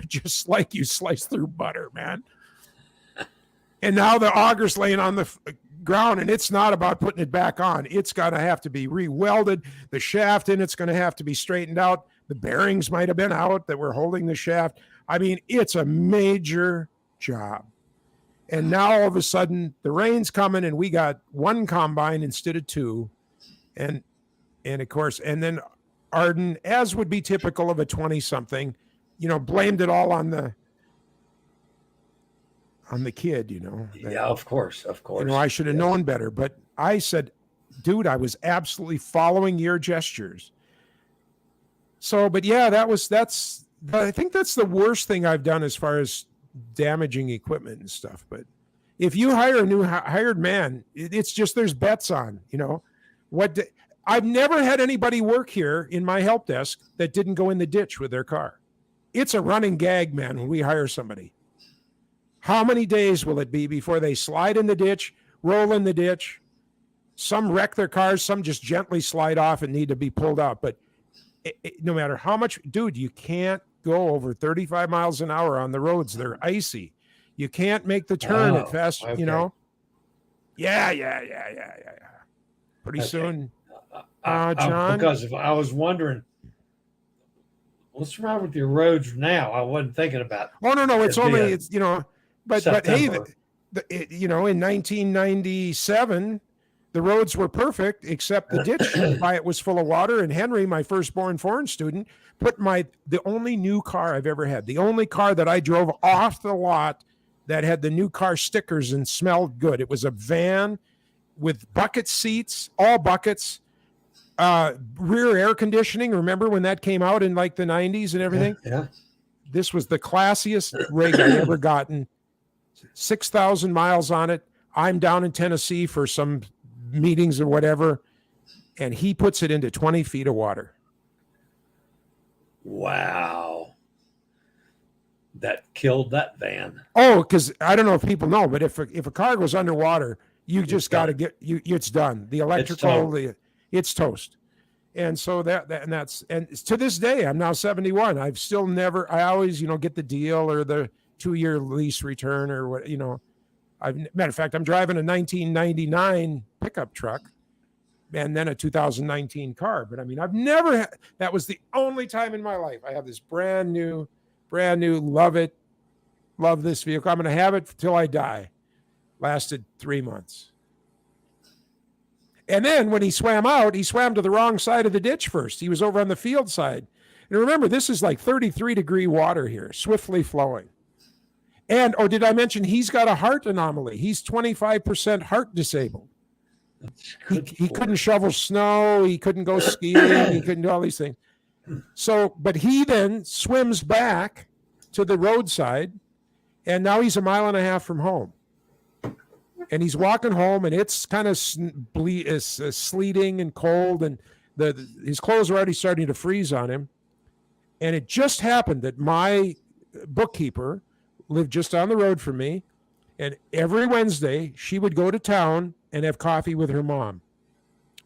just like you slice through butter, man. And now the auger's laying on the ground and it's not about putting it back on. It's got to have to be re-welded. The shaft in it's going to have to be straightened out. The bearings might have been out that were holding the shaft. I mean, it's a major job. And now all of a sudden the rain's coming and we got one combine instead of two. And of course, and then Arden, as would be typical of a 20-something, blamed it all on the kid, Yeah, of course. I should have known better. But I said, dude, I was absolutely following your gestures. So, but yeah, I think that's the worst thing I've done as far as damaging equipment and stuff. But if you hire a new hired man, it's just, there's bets on, I've never had anybody work here in my help desk that didn't go in the ditch with their car. It's a running gag, man, when we hire somebody. How many days will it be before they slide in the ditch, roll in the ditch? Some wreck their cars, some just gently slide off and need to be pulled out. But no matter how much, dude, you can't go over 35 miles an hour on the roads. They're icy. You can't make the turn at fast, okay. Yeah. Pretty soon. John? Because I was wondering, what's wrong with your roads now? I wasn't thinking about. Oh, no. It's only, but hey, in 1997, the roads were perfect, except the ditch by it was full of water. And Henry, my firstborn foreign student, put the only new car I've ever had, the only car that I drove off the lot that had the new car stickers and smelled good. It was a van with bucket seats, all buckets, Rear air conditioning. Remember when that came out in like the 90s and everything? Yeah. This was the classiest rig I ever gotten. 6,000 miles on it. I'm down in Tennessee for some meetings or whatever, and he puts it into 20 feet of water. Wow. That killed that van. Oh, because I don't know if people know, but if a car goes underwater, you just got to get you. It's done. The electrical, it's toast. And so and to this day, I'm now 71. I've still never. I always, get the deal or the 2-year lease return or what. Matter of fact, I'm driving a 1999 pickup truck, and then a 2019 car. But I mean, I've never. That was the only time in my life I have this brand new. Love it. Love this vehicle. I'm going to have it till I die. Lasted 3 months. And then when he swam out, he swam to the wrong side of the ditch first. He was over on the field side. And remember, this is like 33-degree water here, swiftly flowing. And, did I mention he's got a heart anomaly? He's 25% heart disabled. He couldn't shovel snow. He couldn't go skiing. He couldn't do all these things. So, but he then swims back to the roadside, and now he's 1.5 miles from home. And he's walking home, and it's kind of sleeting and cold, and his clothes are already starting to freeze on him. And it just happened that my bookkeeper lived just down the road from me, and every Wednesday she would go to town and have coffee with her mom.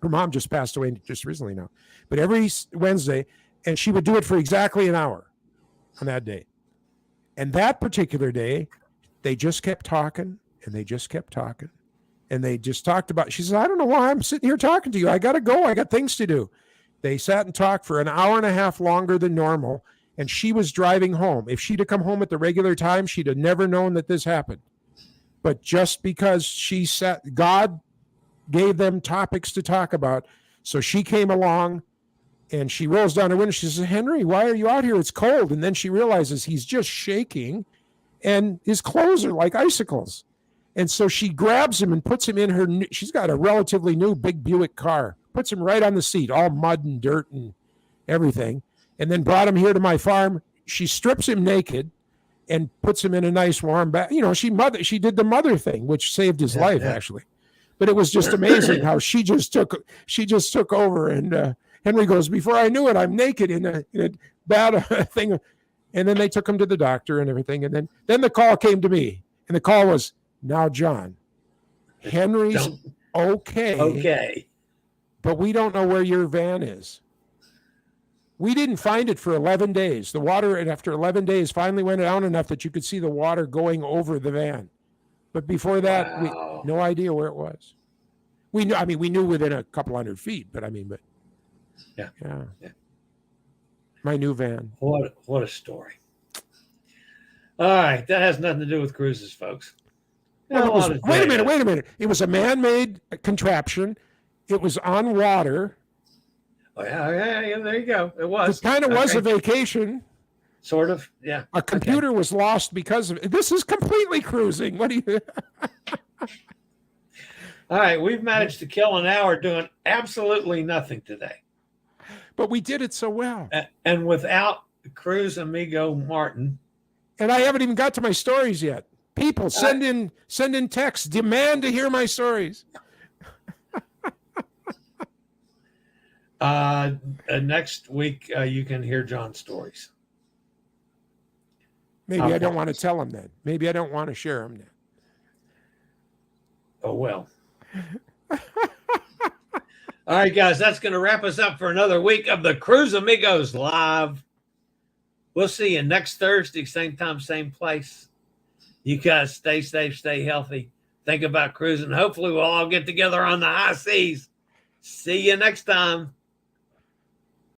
Her mom just passed away just recently now, but every Wednesday, and she would do it for exactly an hour on that day. And that particular day, they just kept talking, and they just kept talking, and they just talked about, she says, I don't know why I'm sitting here talking to you. I got to go. I got things to do. They sat and talked for 1.5 hours longer than normal, and she was driving home. If she'd have come home at the regular time, she'd have never known that this happened. But just because God gave them topics to talk about, so she came along, and she rolls down her window. She says, Henry, why are you out here? It's cold. And then she realizes he's just shaking, and his clothes are like icicles. And so she grabs him and puts him in she's got a relatively new big Buick car, puts him right on the seat, all mud and dirt and everything, and then brought him here to my farm. She strips him naked and puts him in a nice warm bath. She did the mother thing, which saved his life, actually. But it was just amazing how she just took over. And Henry goes, before I knew it, I'm naked in a bad thing. And then they took him to the doctor and everything. And then the call came to me, and the call was, now, John, Henry's okay, but we don't know where your van is. We didn't find it for 11 days. The water, and after 11 days, finally went down enough that you could see the water going over the van. But before that, no idea where it was. We knew within a couple hundred feet, but yeah. My new van. What a story. All right, that has nothing to do with cruises, folks. Wait a minute. It was a man-made contraption. It was on water. Oh, yeah, there you go. It was. It kind of was a vacation. Sort of, yeah. A computer was lost because of it. This is completely cruising. What do you... All right, we've managed to kill an hour doing absolutely nothing today. But we did it so well. And without Cruise Amigo Martin. And I haven't even got to my stories yet. People, send in texts. Demand to hear my stories. Next week, you can hear John's stories. Maybe I don't want to tell him that. Maybe I don't want to share them then. Oh, well. All right, guys, that's going to wrap us up for another week of the Cruise Amigos Live. We'll see you next Thursday, same time, same place. You guys stay safe, stay healthy. Think about cruising. Hopefully we'll all get together on the high seas. See you next time.